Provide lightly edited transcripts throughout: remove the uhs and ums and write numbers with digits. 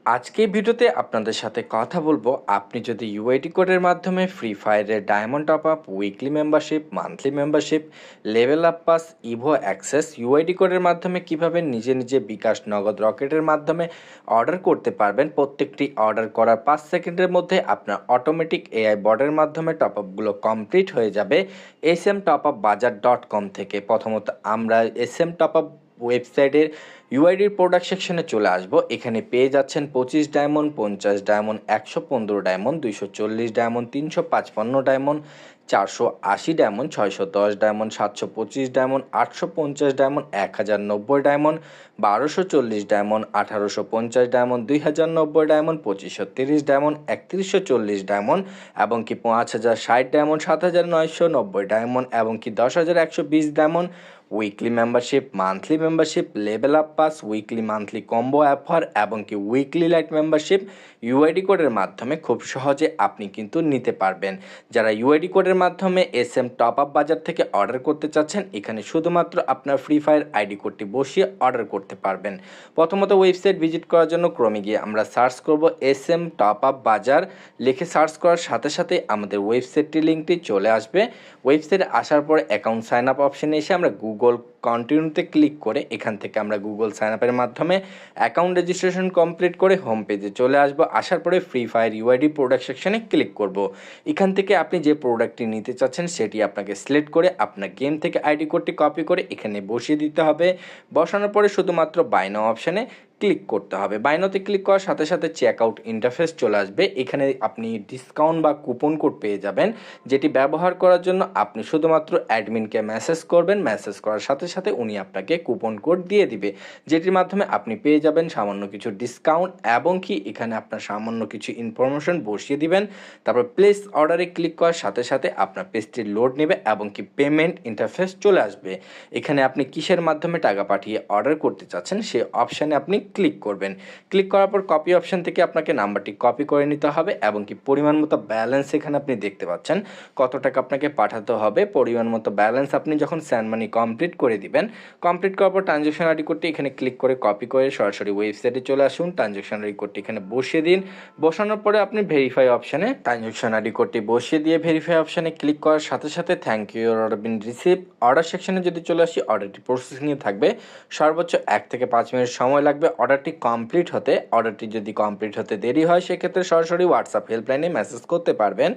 আজকে ভিডিওতে আপনাদের সাথে কথা বলবো আপনি যদি ইউআইডি কোডের মাধ্যমে ফ্রি ফায়ারের diamond top up, weekly membership, monthly membership, level up pass, Evo access UID কোডের মাধ্যমে কিভাবে নিজে নিজে বিকাশ নগদ রকেটের মাধ্যমে অর্ডার করতে পারবেন। প্রত্যেকটি অর্ডার করার 5 সেকেন্ডের মধ্যে আপনার অটোমেটিক এআই বটের মাধ্যমে টপ আপগুলো কমপ্লিট হয়ে যাবে smtopupbazaar.com থেকে। প্রথমত আমরা SM টপ আপ ওয়েবসাইটের ইউআইডির প্রোডাক্ট সেকশনে চলে আসবো। এখানে পেয়ে যাচ্ছেন 25 diamond, 50 diamond, 115 diamond, 240 diamond, 355 diamond, 480 diamond, 610 diamond, 725 diamond, 850 diamond, 1090 diamond, 1240 diamond, 1850 diamond, 2090 diamond, 2530 diamond, 3140 diamond এবং কি 5060 ডায়মন্ড, 7990 ডায়মন্ড এবং কি 10120 diamond, weekly membership, monthly membership, level up pass, weekly monthly combo offer এবং কি উইকলি লাইট মেম্বারশিপ ইউআইডি কোডের মাধ্যমে খুব সহজে আপনি কিন্তু নিতে পারবেন। যারা ইউআইডি কোডের মাধ্যমে SM টপ আপ বাজার থেকে অর্ডার করতে চাচ্ছেন, এখানে শুধুমাত্র আপনার ফ্রি ফায়ার আইডি কোডটি বসিয়ে অর্ডার করতে পারবেন। প্রথমত ওয়েবসাইট ভিজিট করার জন্য ক্রমে গিয়ে আমরা সার্চ করব SM টপ আপ বাজার লিখে সার্চ করার সাথে সাথে আমাদের ওয়েবসাইটটির লিঙ্কটি চলে আসবে। ওয়েবসাইটে আসার পরে অ্যাকাউন্ট সাইন আপ অপশানে এসে আমরা গুগল কন্টিনিউতে ক্লিক করে এখান থেকে আমরা গুগল সাইন আপের মাধ্যমে অ্যাকাউন্ট রেজিস্ট্রেশন কমপ্লিট করে হোম পেজে চলে আসবো। আসার পরে ফ্রি ফায়ার ইউআইডি প্রোডাক্ট সেকশনে ক্লিক করব। এখান থেকে আপনি যে প্রোডাক্টটি নিতে চাচ্ছেন সেটি আপনাকে সিলেক্ট করে আপনার গেম থেকে আইডি কোডটি কপি করে এখানে বসিয়ে দিতে হবে। বসানোর পরে শুধুমাত্র বাই নাও অপশানে ক্লিক করতে হবে। বাইনোতে ক্লিক করার সাথে সাথে চেক আউট ইন্টারফেস চলে আসবে। এখানে আপনি ডিসকাউন্ট বা কুপন কোড পেয়ে যাবেন, যেটি ব্যবহার করার জন্য আপনি শুধুমাত্র অ্যাডমিনকে মেসেজ করবেন। মেসেজ করার সাথে সাথে উনি আপনাকে কুপন কোড দিয়ে দিবে, যেটির মাধ্যমে আপনি পেয়ে যাবেন সামান্য কিছু ডিসকাউন্ট এবং কি এখানে আপনার সামান্য কিছু ইনফরমেশন বসিয়ে দিবেন। তারপর প্লেস অর্ডারে ক্লিক করার সাথে সাথে আপনার পেজটি লোড নেবে এবং কি পেমেন্ট ইন্টারফেস চলে আসবে। এখানে আপনি কিসের মাধ্যমে টাকা পাঠিয়ে অর্ডার করতে চাচ্ছেন সেই অপশানে আপনি ক্লিক করবেন। ক্লিক করার পর কপি অপশান থেকে আপনাকে নাম্বারটি কপি করে নিতে হবে এবং কি পরিমাণ মতো ব্যালেন্স এখানে আপনি দেখতে পাচ্ছেন কত টাকা আপনাকে পাঠাতে হবে। পরিমাণ মতো ব্যালেন্স আপনি যখন স্যান্ড মানি কমপ্লিট করে দিবেন, কমপ্লিট করার পর ট্রানজ্যাকশন আইডি কোডটি এখানে ক্লিক করে কপি করে সরাসরি ওয়েবসাইটে চলে আসুন। ট্রানজ্যাকশন আইডি কোডটি এখানে বসিয়ে দিন। বসানোর পরে আপনি ভেরিফাই অপশানে ট্রানজ্যাকশন আইডি কোডটি বসিয়ে দিয়ে ভেরিফাই অপশানে ক্লিক করার সাথে সাথে thank you order been receive order সেকশনে যদি চলে আসি, অর্ডারটি প্রসেসিংয়ে থাকবে। সর্বোচ্চ 1 থেকে 5 মিনিট সময় লাগবে অর্ডারটি কমপ্লিট হতে। অর্ডারটি যদি কমপ্লিট হতে দেরি হয় সেক্ষেত্রে সরাসরি হোয়াটসঅ্যাপ হেল্পলাইনে মেসেজ করতে পারবেন।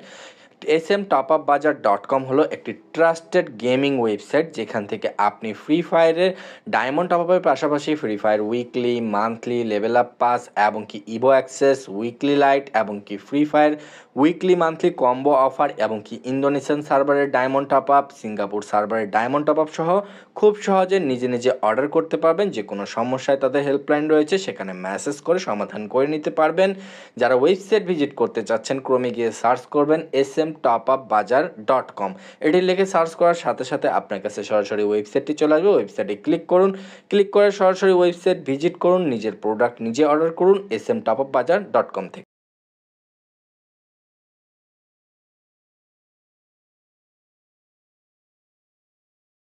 smtopupbazaar.com হলো একটি ট্রাস্টেড গেমিং ওয়েবসাইট, যেখান থেকে আপনি ফ্রি ফায়ারের ডায়মন্ড টপ আপের পাশাপাশি free fire weekly, monthly, level up pass এবং কি ইভো অ্যাক্সেস, উইকলি লাইট এবং কি free fire weekly monthly combo offer এবং কি ইন্দোনেশিয়ান সার্ভারের ডায়মন্ড টপ আপ, সিঙ্গাপুর সার্ভারের ডায়মন্ড টপ আপ সহ খুব সহজে নিজে নিজে অর্ডার করতে পারবেন। যে কোনো সমস্যায় তাদের হেল্পলাইন রয়েছে, সেখানে মেসেজ করে সমাধান করে নিতে পারবেন। যারা ওয়েবসাইট ভিজিট করতে চাচ্ছেন ক্রমে গিয়ে সার্চ করবেন smtopupbazaar.com। এটি লিখে সার্চ করার সাথে সাথে আপনার কাছে সরাসরি ওয়েবসাইটটি চলে আসবে। ওয়েবসাইটে ক্লিক করুন। ক্লিক করে সরাসরি ওয়েবসাইট ভিজিট করুন, নিজের প্রোডাক্ট নিজে অর্ডার করুন smtopupbazaar.com থেকে।